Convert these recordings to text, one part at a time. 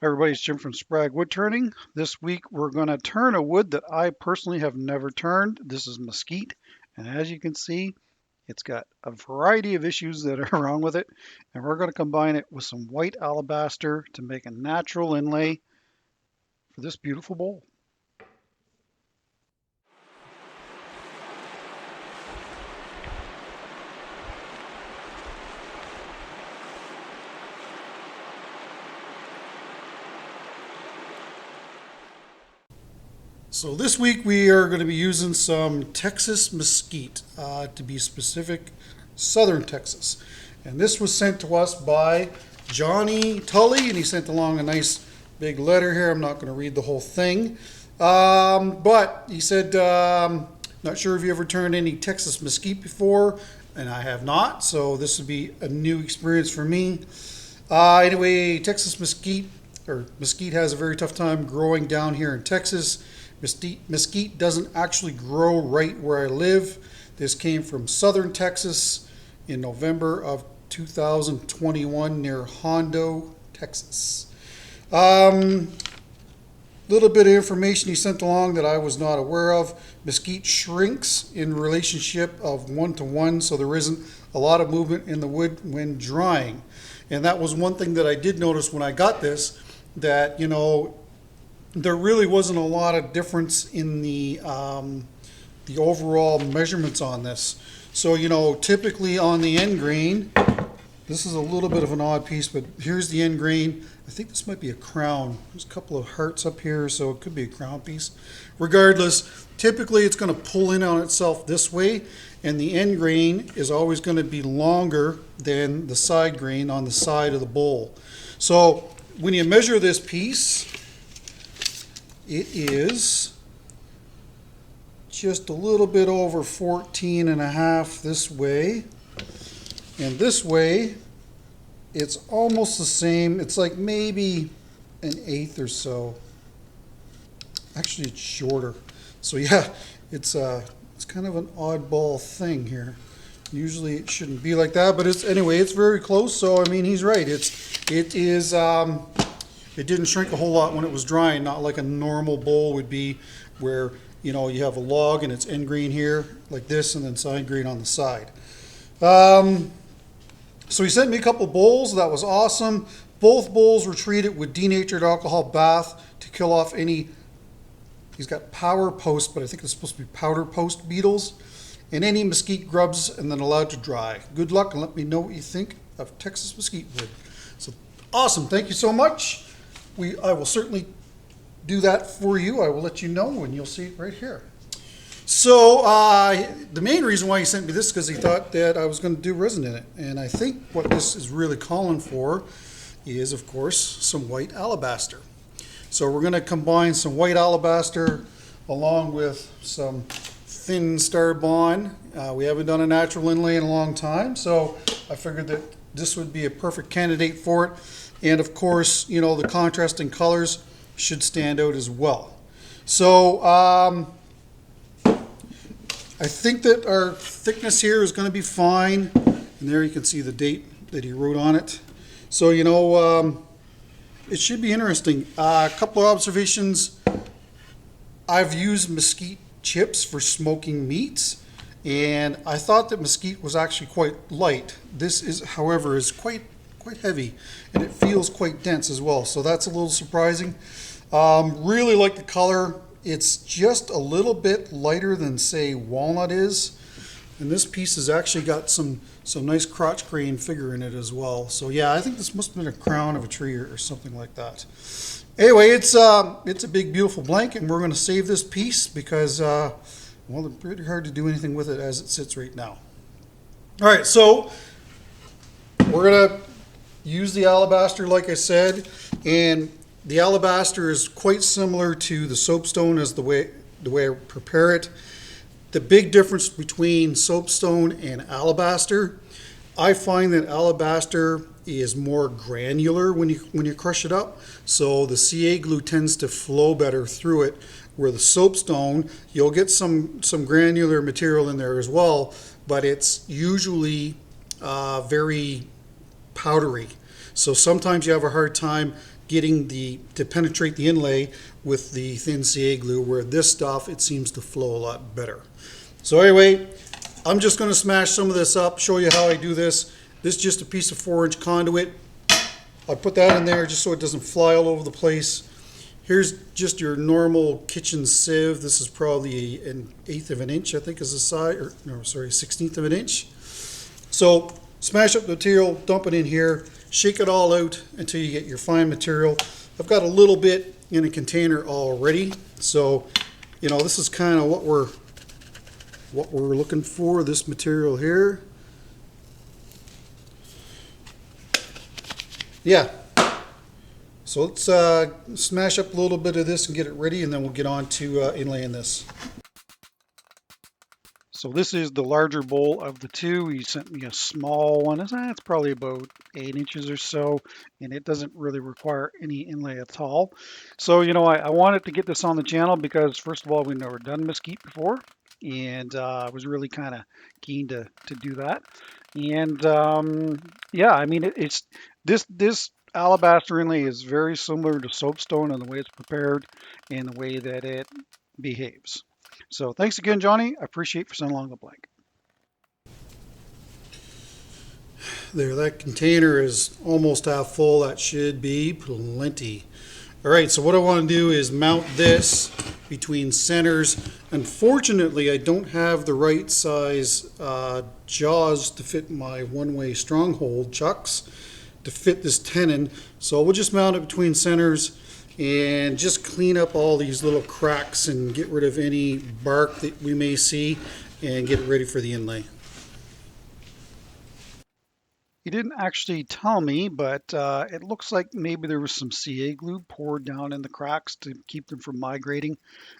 Hi everybody, it's Jim from Sprague Woodturning. This week we're going to turn a wood that I personally have never turned. This is mesquite, and as you can see, it's got a variety of issues that are wrong with it, and we're going to combine it with some white alabaster to make a natural inlay for this beautiful bowl. So this week we are going to be using some Texas mesquite, to be specific, southern Texas. And this was sent to us by Johnny Tully, and he sent along a nice big letter here. I'm not going to read the whole thing. But he said, not sure if you ever turned any Texas mesquite before, and I have not, so this would be a new experience for me. Anyway, Texas mesquite has a very tough time growing down here in Texas. Mesquite doesn't actually grow right where I live. This came from southern Texas in November of 2021 near Hondo, Texas. Little bit of information he sent along that I was not aware of. Mesquite shrinks in relationship of 1 to 1, so there isn't a lot of movement in the wood when drying. And that was one thing that I did notice when I got this, that, there really wasn't a lot of difference in the overall measurements on this. So, typically on the end grain, this is a little bit of an odd piece, but here's the end grain. I think this might be a crown. There's a couple of hearts up here, so it could be a crown piece. Regardless, typically it's going to pull in on itself this way, and the end grain is always going to be longer than the side grain on the side of the bowl. So when you measure this piece, it is just a little bit over 14.5 this way, and this way it's almost the same. It's like maybe 1/8 or so. Actually, it's shorter. So yeah, it's kind of an oddball thing here. Usually it shouldn't be like that, but it's very close. So I mean, he's right. It didn't shrink a whole lot when it was drying, not like a normal bowl would be, where you have a log and it's end grain here like this, and then side grain on the side. So he sent me a couple bowls. That was awesome. Both bowls were treated with denatured alcohol bath to kill off any. He's got power post, but I think it's supposed to be powder post beetles, and any mesquite grubs, and then allowed to dry. Good luck, and let me know what you think of Texas mesquite wood. So awesome. Thank you so much. I will certainly do that for you. I will let you know, and you'll see it right here. So the main reason why he sent me this is because he thought that I was going to do resin in it. And I think what this is really calling for is, of course, some white alabaster. So we're going to combine some white alabaster along with some thin Starbond. We haven't done a natural inlay in a long time, so I figured that this would be a perfect candidate for it. And of course, the contrasting colors should stand out as well. So I think that our thickness here is going to be fine. And there you can see the date that he wrote on it. So, it should be interesting. A couple of observations. I've used mesquite chips for smoking meats, and I thought that mesquite was actually quite light. This is, however, is quite heavy, and it feels quite dense as well. So that's a little surprising. Really like the color. It's just a little bit lighter than, say, walnut is. And this piece has actually got some nice crotch grain figure in it as well. So yeah, I think this must have been a crown of a tree or something like that. Anyway, it's a big, beautiful blanket, and we're going to save this piece because, well, it's pretty hard to do anything with it as it sits right now. All right, so we're going to use the alabaster, like I said, and the alabaster is quite similar to the soapstone as the way I prepare it. The big difference between soapstone and alabaster, I find that alabaster is more granular when you crush it up, so the CA glue tends to flow better through it, where the soapstone, you'll get some granular material in there as well, but it's usually very powdery. So sometimes you have a hard time getting to penetrate the inlay with the thin CA glue, where this stuff, it seems to flow a lot better. So anyway, I'm just going to smash some of this up, show you how I do this. This is just a piece of 4-inch conduit. I put that in there just so it doesn't fly all over the place. Here's just your normal kitchen sieve. This is probably an 1/8 of an inch, I think is the size, or no, sorry, 1/16 of an inch. So smash up the material, dump it in here, shake it all out until you get your fine material. I've got a little bit in a container already. So, you know, this is kind of what we're looking for, this material here. Yeah. So let's smash up a little bit of this and get it ready, and then we'll get on to inlaying this. So this is the larger bowl of the two. He sent me a small one. It's probably about 8 inches or so, and it doesn't really require any inlay at all. So, you know, I wanted to get this on the channel because, first of all, we've never done Mesquite before, and I was really kind of keen to do that. And yeah, I mean, it's this alabaster inlay is very similar to soapstone in the way it's prepared and the way that it behaves. So thanks again, Johnny. I appreciate for sending along the blank. There, that container is almost half full. That should be plenty. All right, so what I want to do is mount this between centers. Unfortunately, I don't have the right size jaws to fit my one-way stronghold chucks to fit this tenon. So we'll just mount it between centers and just clean up all these little cracks and get rid of any bark that we may see and get it ready for the inlay. He didn't actually tell me, but it looks like maybe there was some CA glue poured down in the cracks to keep them from migrating.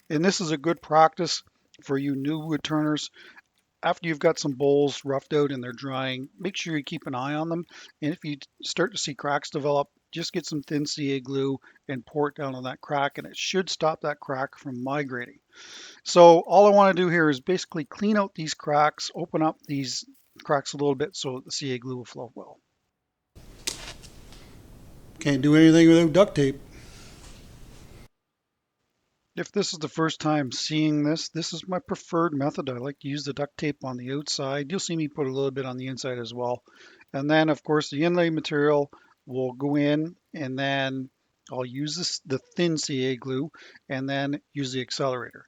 And this is a good practice for you new wood turners. After you've got some bowls roughed out and they're drying, make sure you keep an eye on them. And if you start to see cracks develop, just get some thin CA glue and pour it down on that crack, and it should stop that crack from migrating. So all I want to do here is basically clean out these cracks, open up these cracks a little bit so that the CA glue will flow well. Can't do anything without duct tape. If this is the first time seeing this, this is my preferred method. I like to use the duct tape on the outside. You'll see me put a little bit on the inside as well. And then, of course, the inlay material will go in, and then I'll use the thin CA glue and then use the accelerator.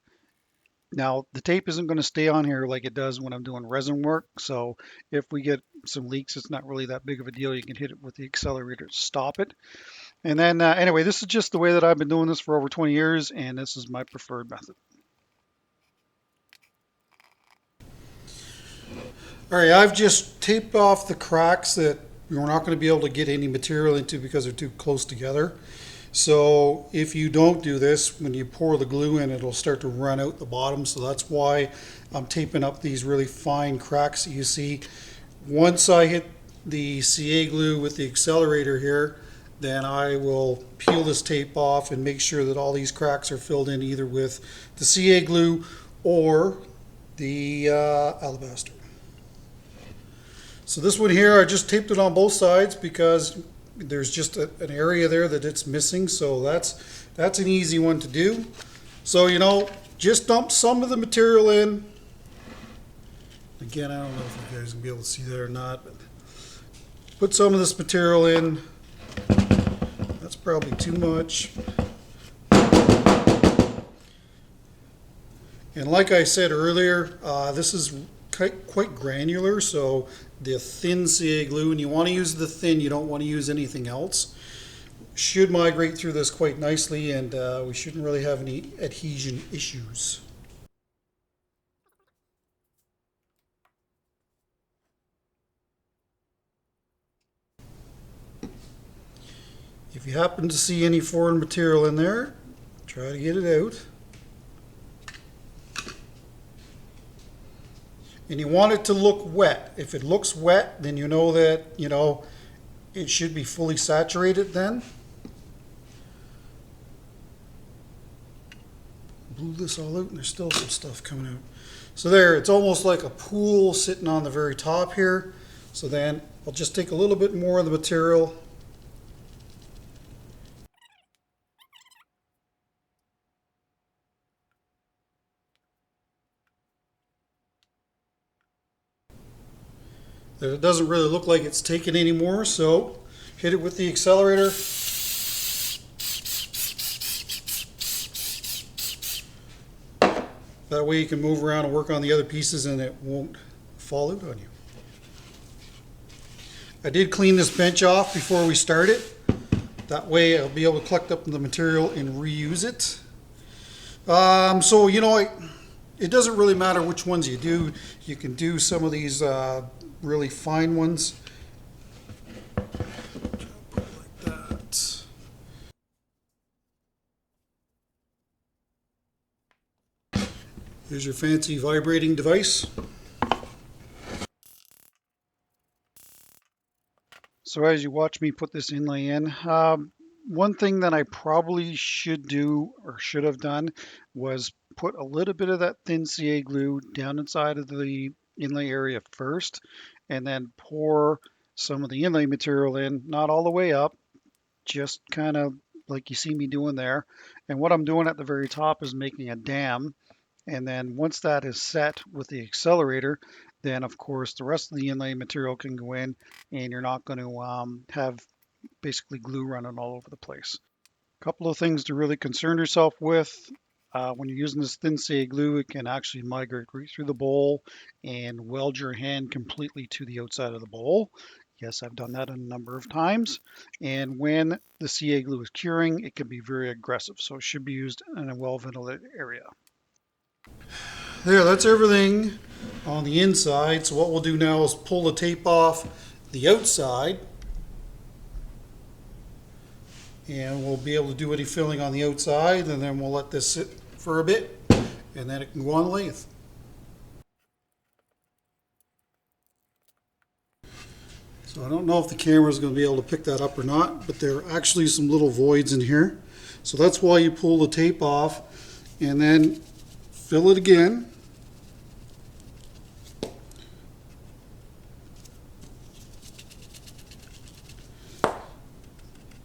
Now, the tape isn't going to stay on here like it does when I'm doing resin work. So if we get some leaks, it's not really that big of a deal. You can hit it with the accelerator to stop it. And then anyway, this is just the way that I've been doing this for over 20 years, and this is my preferred method. All right, I've just taped off the cracks that we're not going to be able to get any material into because they're too close together. So if you don't do this, when you pour the glue in, it'll start to run out the bottom. So that's why I'm taping up these really fine cracks that you see. Once I hit the CA glue with the accelerator here, then I will peel this tape off and make sure that all these cracks are filled in either with the CA glue or the alabaster. So this one here, I just taped it on both sides because there's just an area there that it's missing. So that's an easy one to do. So, you know, just dump some of the material in. Again, I don't know if you guys can be able to see that or not, but put some of this material in. That's probably too much. And like I said earlier, this is quite granular, so the thin CA glue, and you want to use the thin, you don't want to use anything else, should migrate through this quite nicely, and we shouldn't really have any adhesion issues. If you happen to see any foreign material in there, try to get it out. And you want it to look wet. If it looks wet, then you know that, you know, it should be fully saturated then. Blew this all out and there's still some stuff coming out. So there, it's almost like a pool sitting on the very top here. So then I'll just take a little bit more of the material It doesn't really look like it's taken anymore, so hit it with the accelerator. That way you can move around and work on the other pieces and it won't fall out on you. I did clean this bench off before we started. That way I'll be able to collect up the material and reuse it. So, you know, it doesn't really matter which ones you do. You can do some of these really fine ones. Like that. Here's your fancy vibrating device. So as you watch me put this inlay in, one thing that I probably should do or should have done was put a little bit of that thin CA glue down inside of the inlay area first, and then pour some of the inlay material in, not all the way up, just kind of like you see me doing there. And what I'm doing at the very top is making a dam. And then once that is set with the accelerator, then of course the rest of the inlay material can go in and you're not going to have basically glue running all over the place. A couple of things to really concern yourself with. When you're using this thin CA glue, it can actually migrate right through the bowl and weld your hand completely to the outside of the bowl. Yes, I've done that a number of times. And when the CA glue is curing, it can be very aggressive. So it should be used in a well-ventilated area. There, that's everything on the inside. So what we'll do now is pull the tape off the outside. And we'll be able to do any filling on the outside, and then we'll let this sit for a bit, and then it can go on the lathe. So I don't know if the camera is going to be able to pick that up or not, but there are actually some little voids in here. So that's why you pull the tape off and then fill it again.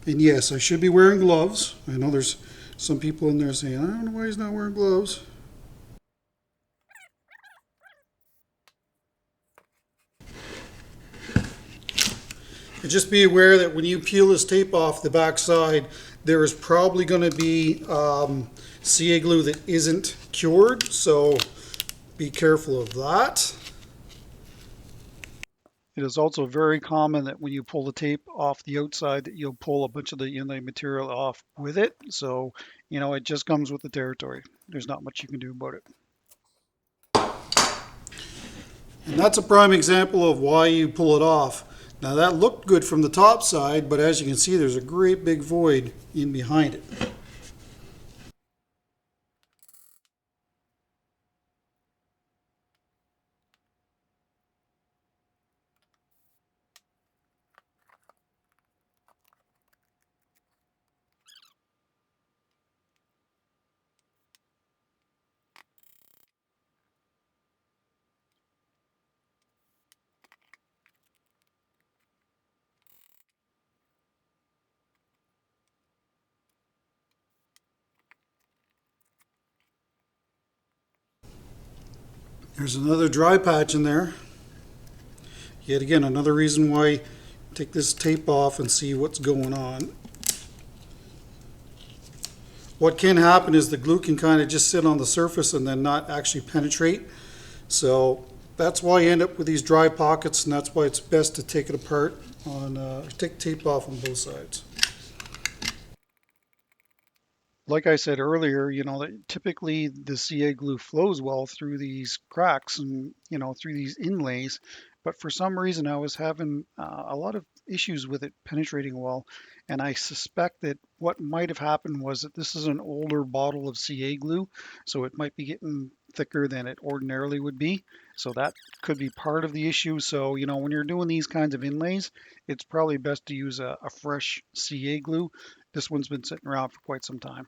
And yes, I should be wearing gloves. I know there's some people in there saying, I don't know why he's not wearing gloves. And just be aware that when you peel this tape off the back side, there is probably going to be CA glue that isn't cured, so be careful of that. It is also very common that when you pull the tape off the outside that you'll pull a bunch of the inlay material off with it. So, you know, it just comes with the territory. There's not much you can do about it. And that's a prime example of why you pull it off. Now that looked good from the top side, but as you can see, there's a great big void in behind it. There's another dry patch in there. Yet again, another reason why take this tape off and see what's going on. What can happen is the glue can kind of just sit on the surface and then not actually penetrate. So that's why you end up with these dry pockets, and that's why it's best to take it apart on, take tape off on both sides. Like I said earlier, you know, that typically the CA glue flows well through these cracks and, you know, through these inlays. But for some reason, I was having a lot of issues with it penetrating well. And I suspect that what might have happened was that this is an older bottle of CA glue, so it might be getting thicker than it ordinarily would be. So that could be part of the issue. So, you know, when you're doing these kinds of inlays, it's probably best to use a fresh CA glue. This one's been sitting around for quite some time.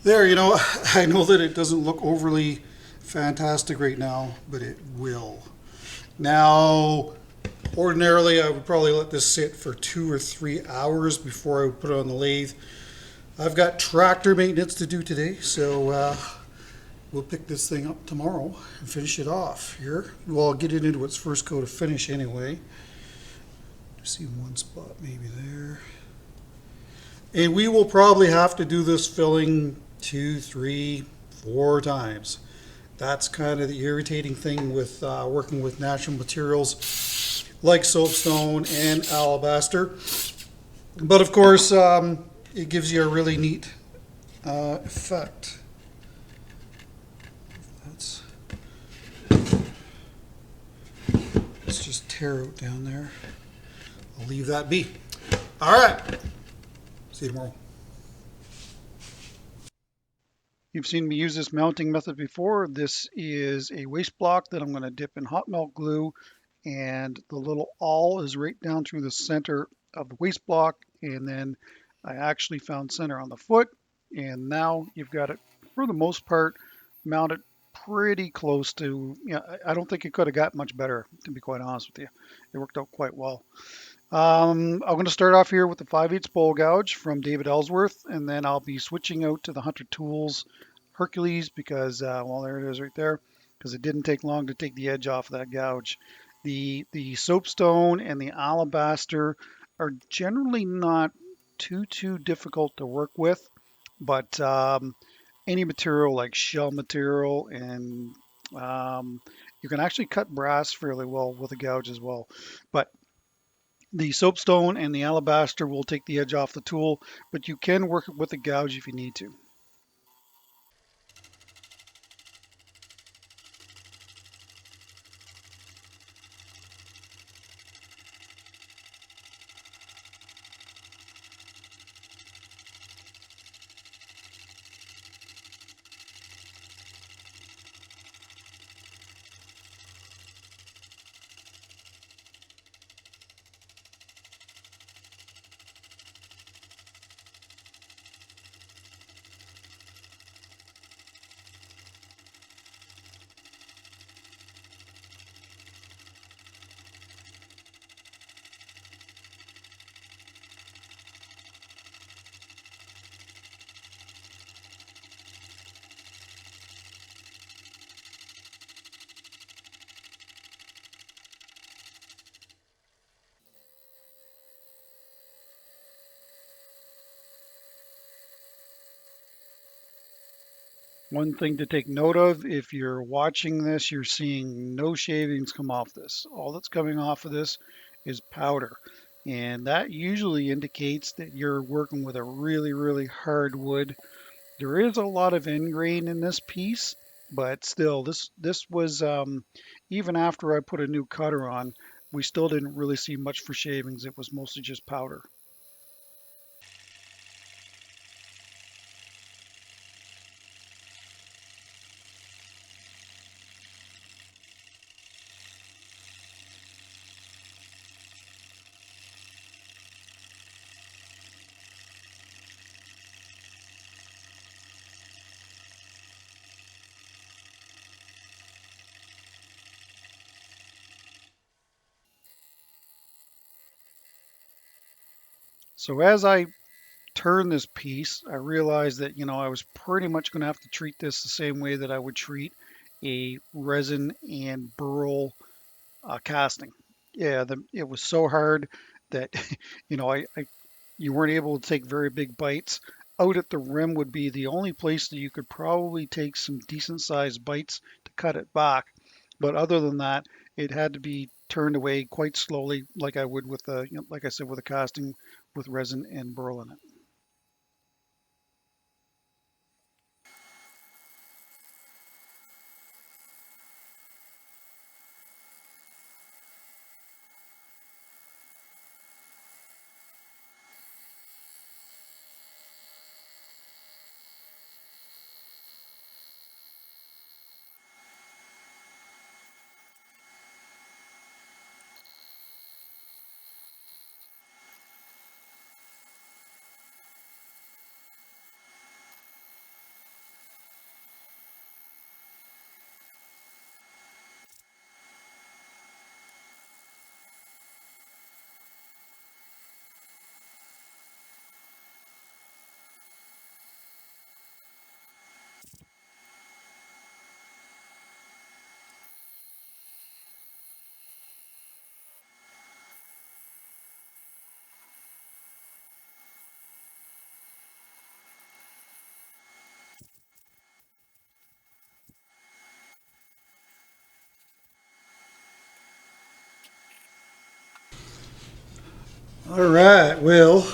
There, you know, I know that it doesn't look overly fantastic right now, but it will. Now, ordinarily I would probably let this sit for 2 or 3 hours before I would put it on the lathe. I've got tractor maintenance to do today, so we'll pick this thing up tomorrow and finish it off here. Well, I'll get it into its first coat of finish anyway. See one spot maybe there. And we will probably have to do this filling 2, 3, 4 times. That's kind of the irritating thing with working with natural materials like soapstone and alabaster. But of course, it gives you a really neat effect. Let's just tear out down there. I'll leave that be. All right. See you tomorrow. You've seen me use this mounting method before. This is a waste block that I'm going to dip in hot melt glue, and the little awl is right down through the center of the waste block, and then I actually found center on the foot, and now you've got it, for the most part, mounted pretty close to, I don't think it could have got much better, to be quite honest with you. It worked out quite well. I'm going to start off here with the 5/8 bowl gouge from David Ellsworth, and then I'll be switching out to the Hunter Tools Hercules because, well, there it is right there, because it didn't take long to take the edge off of that gouge. The soapstone and the alabaster are generally not too difficult to work with, but any material like shell material and you can actually cut brass fairly well with a gouge as well. But the soapstone and the alabaster will take the edge off the tool, but you can work it with a gouge if you need to. One thing to take note of, if you're watching this, you're seeing no shavings come off this. All that's coming off of this is powder. And that usually indicates that you're working with a really hard wood. There is a lot of end grain in this piece, but still, this was, even after I put a new cutter on, we still didn't really see much for shavings. It was mostly just powder. So as I turn this piece, I realized that, I was pretty much going to have to treat this the same way that I would treat a resin and burl casting. Yeah, it was so hard that, you weren't able to take very big bites. Out at the rim would be the only place that you could probably take some decent sized bites to cut it back. But other than that, it had to be turned away quite slowly, like I would with a, like I said, with a casting with resin and burl in it. All right, well,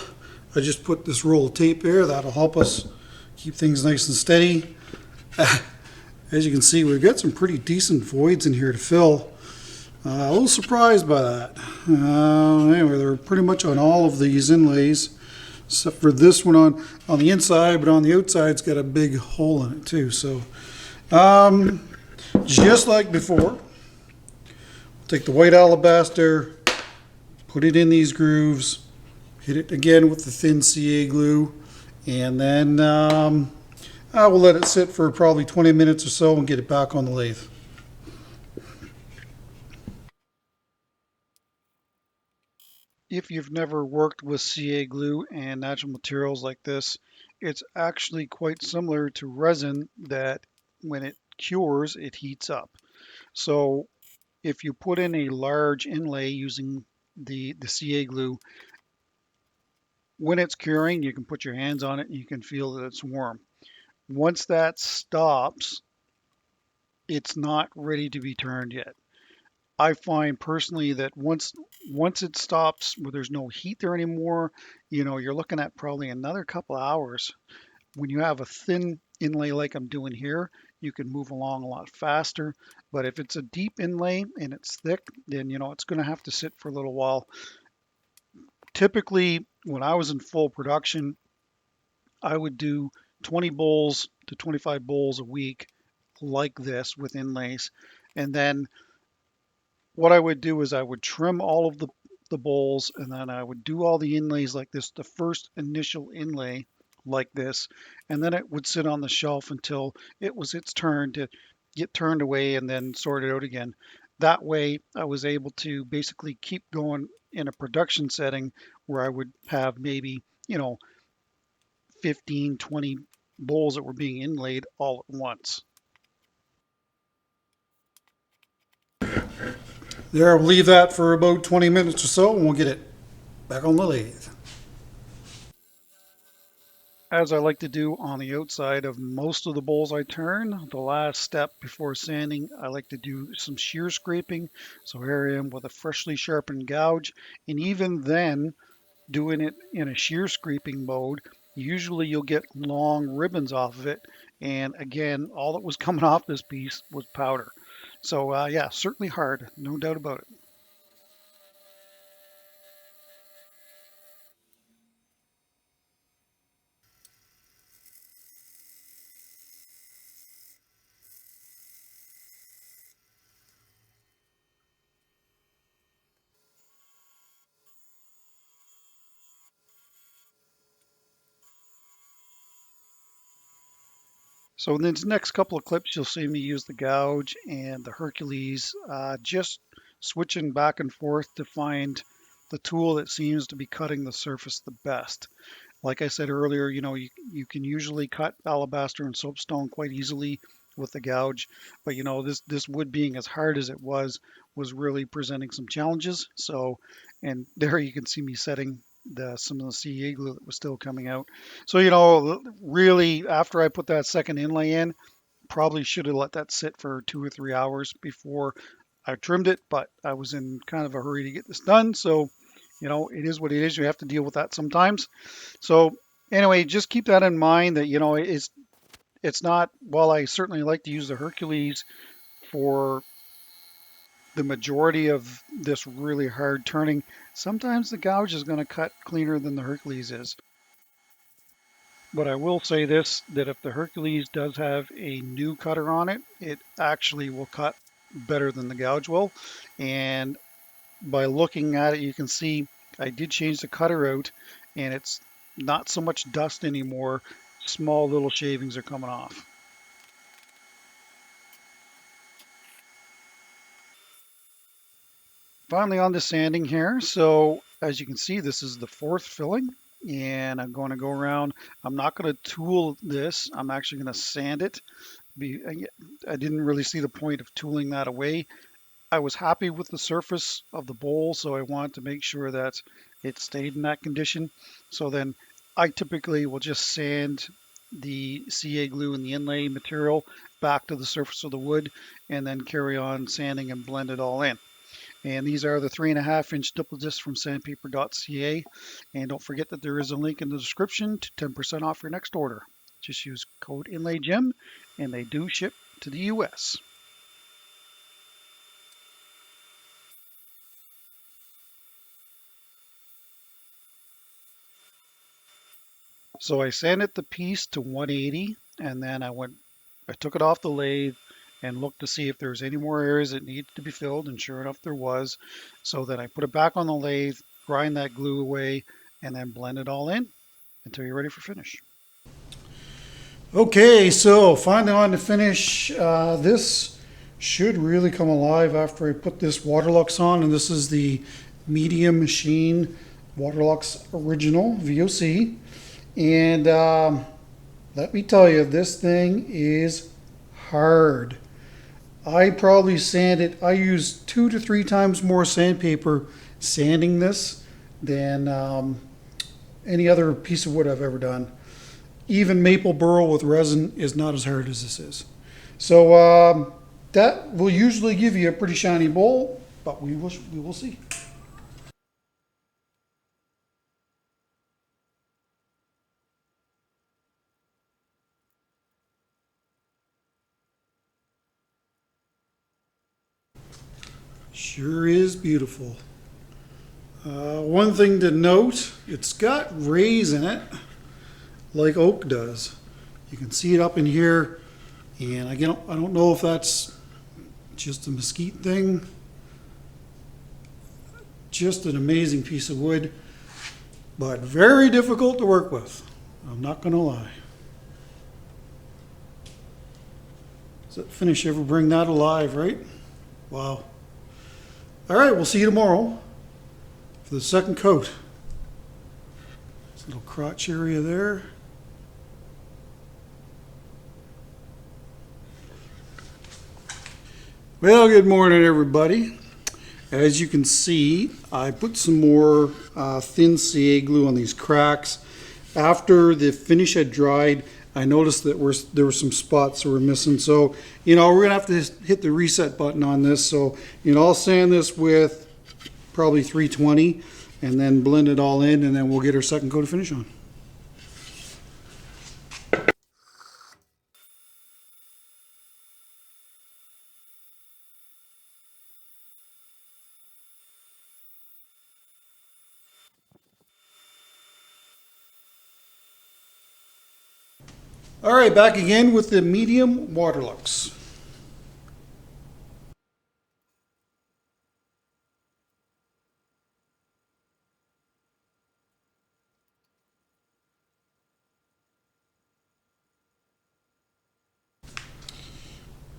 I just put this roll of tape here. That'll help us keep things nice and steady. As you can see, we've got some pretty decent voids in here to fill. A little surprised by that. Anyway, they're pretty much on all of these inlays, except for this one on the inside, but on the outside, it's got a big hole in it too. So, just like before, take the white alabaster, put it in these grooves, hit it again with the thin CA glue, and then I will let it sit for probably 20 minutes or so and get it back on the lathe. If you've never worked with CA glue and natural materials like this, it's actually quite similar to resin that when it cures, it heats up. So if you put in a large inlay using the CA glue, when it's curing, you can put your hands on it and you can feel that it's warm. Once that stops, it's not ready to be turned yet. I find personally that once it stops where there's no heat there anymore, you're looking at probably another couple of hours. When you have a thin inlay like I'm doing here, you can move along a lot faster. But if it's a deep inlay and it's thick, then it's going to have to sit for a little while. Typically, when I was in full production, I would do 20 bowls to 25 bowls a week like this with inlays. And then what I would do is I would trim all of the bowls, and then I would do all the inlays like this, the first initial inlay like this, and then it would sit on the shelf until it was its turn to get turned away and then sorted out again. That way I was able to basically keep going in a production setting where I would have maybe, 15, 20 bowls that were being inlaid all at once. There, I'll leave that for about 20 minutes or so and we'll get it back on the lathe. As I like to do on the outside of most of the bowls I turn, the last step before sanding, I like to do some shear scraping. So here I am with a freshly sharpened gouge, and even then, doing it in a shear scraping mode, usually you'll get long ribbons off of it. And again, all that was coming off this piece was powder. So yeah, certainly hard, no doubt about it. So in these next couple of clips, you'll see me use the gouge and the Hercules, just switching back and forth to find the tool that seems to be cutting the surface the best. Like I said earlier, you can usually cut alabaster and soapstone quite easily with the gouge, but this wood being as hard as it was really presenting some challenges. So, and there you can see me setting some of the CA glue that was still coming out. So, really after I put that second inlay in, probably should have let that sit for 2 or 3 hours before I trimmed it, but I was in kind of a hurry to get this done. So, it is what it is. You have to deal with that sometimes. So anyway, just keep that in mind that, it's not, while I certainly like to use the Hercules for the majority of this really hard turning, sometimes the gouge is going to cut cleaner than the Hercules is. But I will say this, that if the Hercules does have a new cutter on it, it actually will cut better than the gouge will. And by looking at it, you can see I did change the cutter out, and it's not so much dust anymore. Small little shavings are coming off. Finally on to sanding here. So as you can see, this is the fourth filling, and I'm going to go around. I'm not going to tool this. I'm actually going to sand it. I didn't really see the point of tooling that away. I was happy with the surface of the bowl, so I wanted to make sure that it stayed in that condition. So then I typically will just sand the CA glue and the inlay material back to the surface of the wood and then carry on sanding and blend it all in. And these are the 3.5-inch double disc from sandpaper.ca. And don't forget that there is a link in the description to 10% off your next order. Just use code INLAYGEM, and they do ship to the US. So I sanded the piece to 180, and then I took it off the lathe and looked to see if there was any more areas that needed to be filled, and sure enough there was. So then I put it back on the lathe, grind that glue away, and then blend it all in until you're ready for finish. Okay, so finally on to finish. This should really come alive after I put this Waterlux on, and this is the Medium Machine Waterlux Original VOC. And let me tell you, this thing is hard. I probably sanded, I used 2 to 3 times more sandpaper sanding this than any other piece of wood I've ever done. Even maple burl with resin is not as hard as this is. So that will usually give you a pretty shiny bowl, but we will see. Sure is beautiful. One thing to note, it's got rays in it, like oak does. You can see it up in here, and I don't know if that's just a Mesquite thing. Just an amazing piece of wood, but very difficult to work with. I'm not going to lie. Does that finish ever bring that alive, right? Wow. All right, we'll see you tomorrow for the second coat. This little crotch area there. Well, good morning, everybody. As you can see, I put some more thin CA glue on these cracks. After the finish had dried, I noticed that there were some spots that were missing. So, we're going to have to hit the reset button on this. So, I'll sand this with probably 320 and then blend it all in, and then we'll get our second coat of finish on. All right, back again with the medium Waterlux.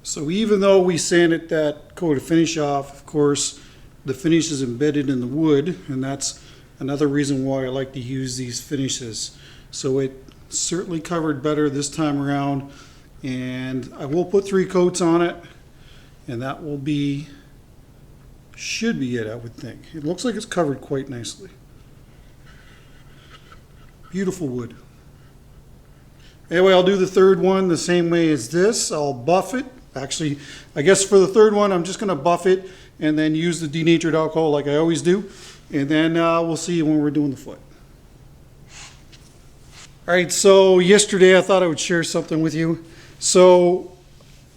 So even though we sanded that coat of finish off, of course, the finish is embedded in the wood, and that's another reason why I like to use these finishes. So it certainly covered better this time around, and I will put 3 coats on it, and that should be it, I would think. It looks like it's covered quite nicely. Beautiful wood. Anyway, I'll do the third one the same way as this. I'll buff it. Actually, I guess for the third one, I'm just going to buff it and then use the denatured alcohol like I always do. And then we'll see when we're doing the foot. All right, so yesterday I thought I would share something with you. So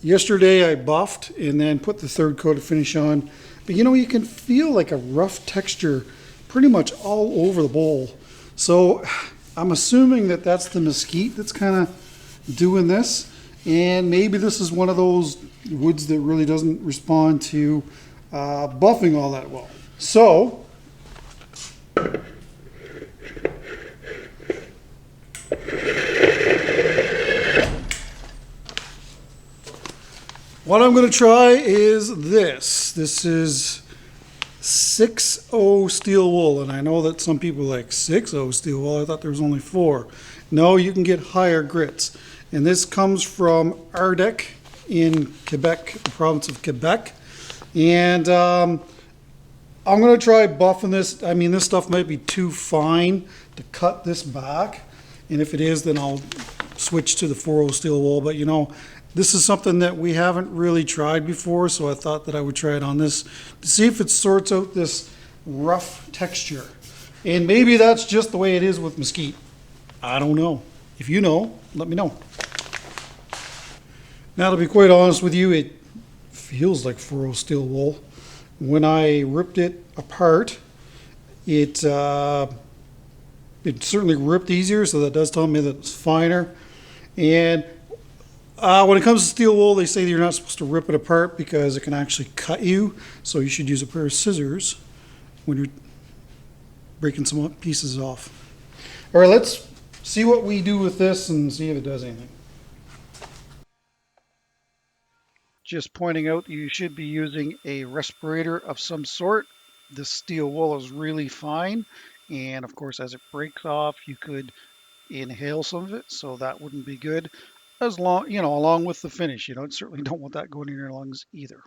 yesterday I buffed and then put the third coat of finish on. But you can feel like a rough texture pretty much all over the bowl. So I'm assuming that that's the Mesquite that's kind of doing this. And maybe this is one of those woods that really doesn't respond to buffing all that well. So what I'm going to try is this. This is 6.0 steel wool, and I know that some people are like 6.0 steel wool. I thought there was only 4. No, you can get higher grits. And this comes from Ardec in Quebec, the province of Quebec. And I'm going to try buffing this. I mean, this stuff might be too fine to cut this back. And if it is, then I'll switch to the 4.0 steel wool. But This is something that we haven't really tried before, so I thought that I would try it on this to see if it sorts out this rough texture. And maybe that's just the way it is with Mesquite. I don't know. If you know, let me know. Now, to be quite honest with you, it feels like 4-0 steel wool. When I ripped it apart, it certainly ripped easier, so that does tell me that it's finer. And when it comes to steel wool, they say that you're not supposed to rip it apart because it can actually cut you. So you should use a pair of scissors when you're breaking some pieces off. All right, let's see what we do with this and see if it does anything. Just pointing out that you should be using a respirator of some sort. This steel wool is really fine, and of course as it breaks off you could inhale some of it, so that wouldn't be good. As long, along with the finish, you certainly don't want that going in your lungs either.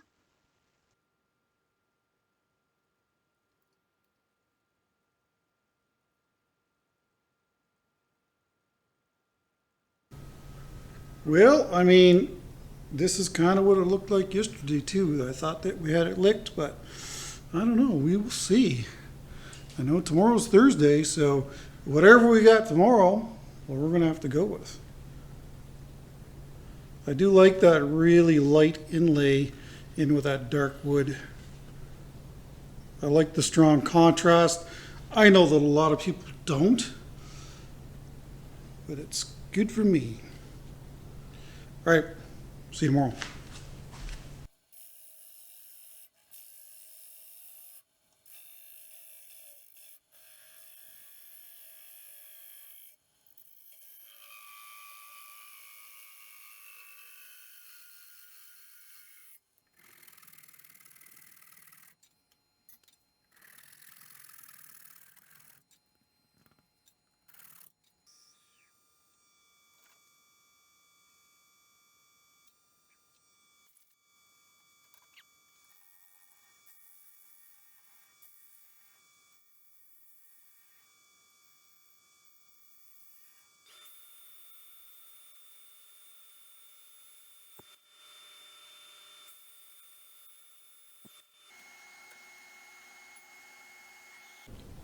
Well, I mean, this is kind of what it looked like yesterday too. I thought that we had it licked, but I don't know. We will see. I know tomorrow's Thursday, so whatever we got tomorrow, well, we're going to have to go with. I do like that really light inlay in with that dark wood. I like the strong contrast. I know that a lot of people don't, but it's good for me. All right, see you tomorrow.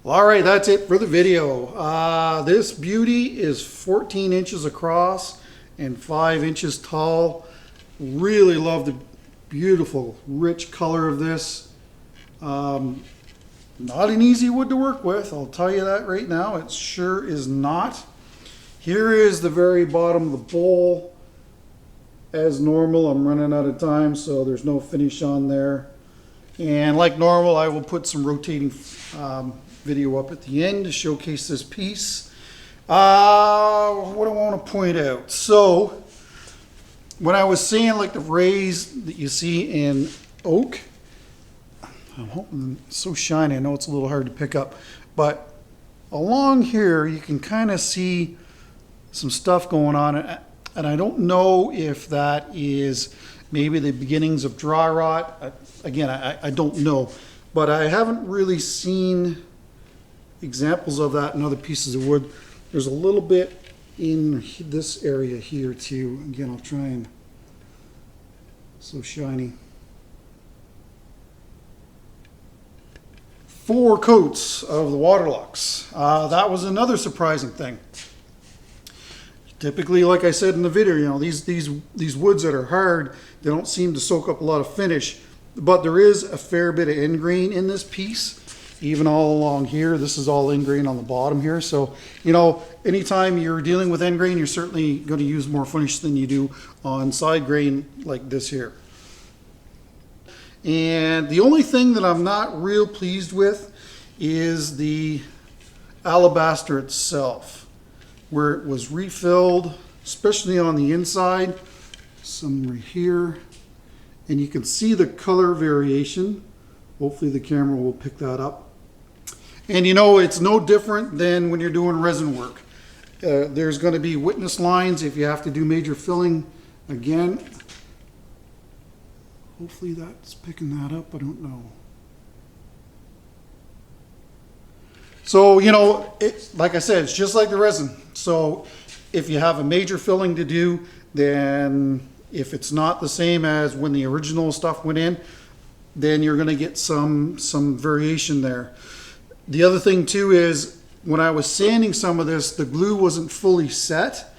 Well, all right, that's it for the video. This beauty is 14 inches across and 5 inches tall. Really love the beautiful, rich color of this. Not an easy wood to work with, I'll tell you that right now. It sure is not. Here is the very bottom of the bowl. As normal, I'm running out of time, so there's no finish on there. And like normal, I will put some rotating video up at the end to showcase this piece. What do I want to point out? So, when I was seeing like the rays that you see in oak, I'm hoping it's so shiny, I know it's a little hard to pick up, but along here you can kind of see some stuff going on, and I don't know if that is maybe the beginnings of dry rot. Again, I don't know, but I haven't really seen examples of that in other pieces of wood. There's a little bit in this area here too. Again, I'll try and, so shiny. 4 coats of the Waterlux. That was another surprising thing. Typically, like I said in the video, these woods that are hard, they don't seem to soak up a lot of finish, but there is a fair bit of ingrain in this piece. Even all along here, this is all ingrain on the bottom here. So, anytime you're dealing with end grain, you're certainly going to use more finish than you do on side grain like this here. And the only thing that I'm not real pleased with is the alabaster itself, where it was refilled, especially on the inside, some right here, and you can see the color variation. Hopefully the camera will pick that up. And it's no different than when you're doing resin work. There's going to be witness lines if you have to do major filling again. Hopefully that's picking that up, I don't know. So, like I said, it's just like the resin. So if you have a major filling to do, then If it's not the same as when the original stuff went in, then you're going to get some variation there. The other thing too is when I was sanding some of this, the glue wasn't fully set.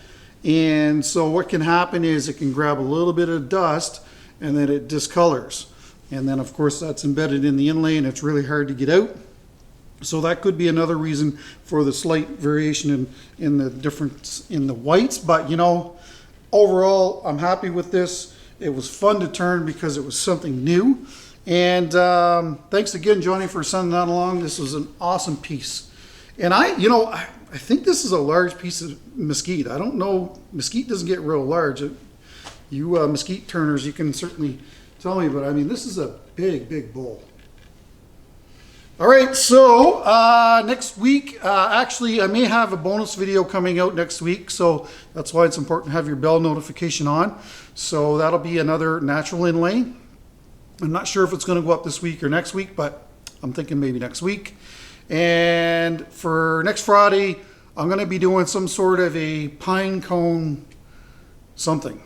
And so what can happen is it can grab a little bit of dust and then it discolors. And then of course that's embedded in the inlay and it's really hard to get out. So that could be another reason for the slight variation in the difference in the whites. But you know, overall, I'm happy with this. It was fun to turn because it was something new. And thanks again, Johnny, for sending that along. This was an awesome piece. And I think this is a large piece of mesquite. I don't know, mesquite doesn't get real large. You mesquite turners, you can certainly tell me, but I mean, this is a big, big bowl. All right, so next week, actually, I may have a bonus video coming out next week, so that's why it's important to have your bell notification on. So that'll be another natural inlay. I'm not sure if it's going to go up this week or next week, but I'm thinking maybe next week. And for next Friday, I'm going to be doing some sort of a pine cone something.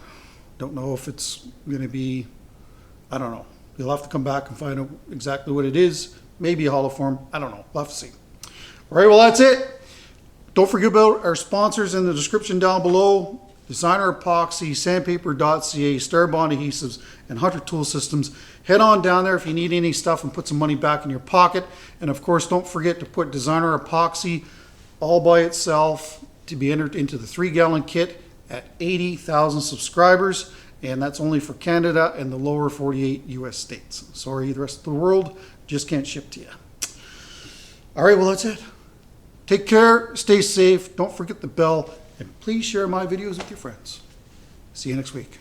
Don't know if it's going to be, I don't know. You'll have to come back and find out exactly what it is. Maybe a hollow form. I don't know. We'll have to see. All right, well, that's it. Don't forget about our sponsors in the description down below. Designer Epoxy, sandpaper.ca, Starbond Adhesives, and Hunter Tool Systems. Head on down there if you need any stuff and put some money back in your pocket. And of course, don't forget to put Designer Epoxy all by itself to be entered into the 3-gallon kit at 80,000 subscribers. And that's only for Canada and the lower 48 US states. Sorry, the rest of the world just can't ship to you. All right, well, that's it. Take care, stay safe, don't forget the bell, and please share my videos with your friends. See you next week.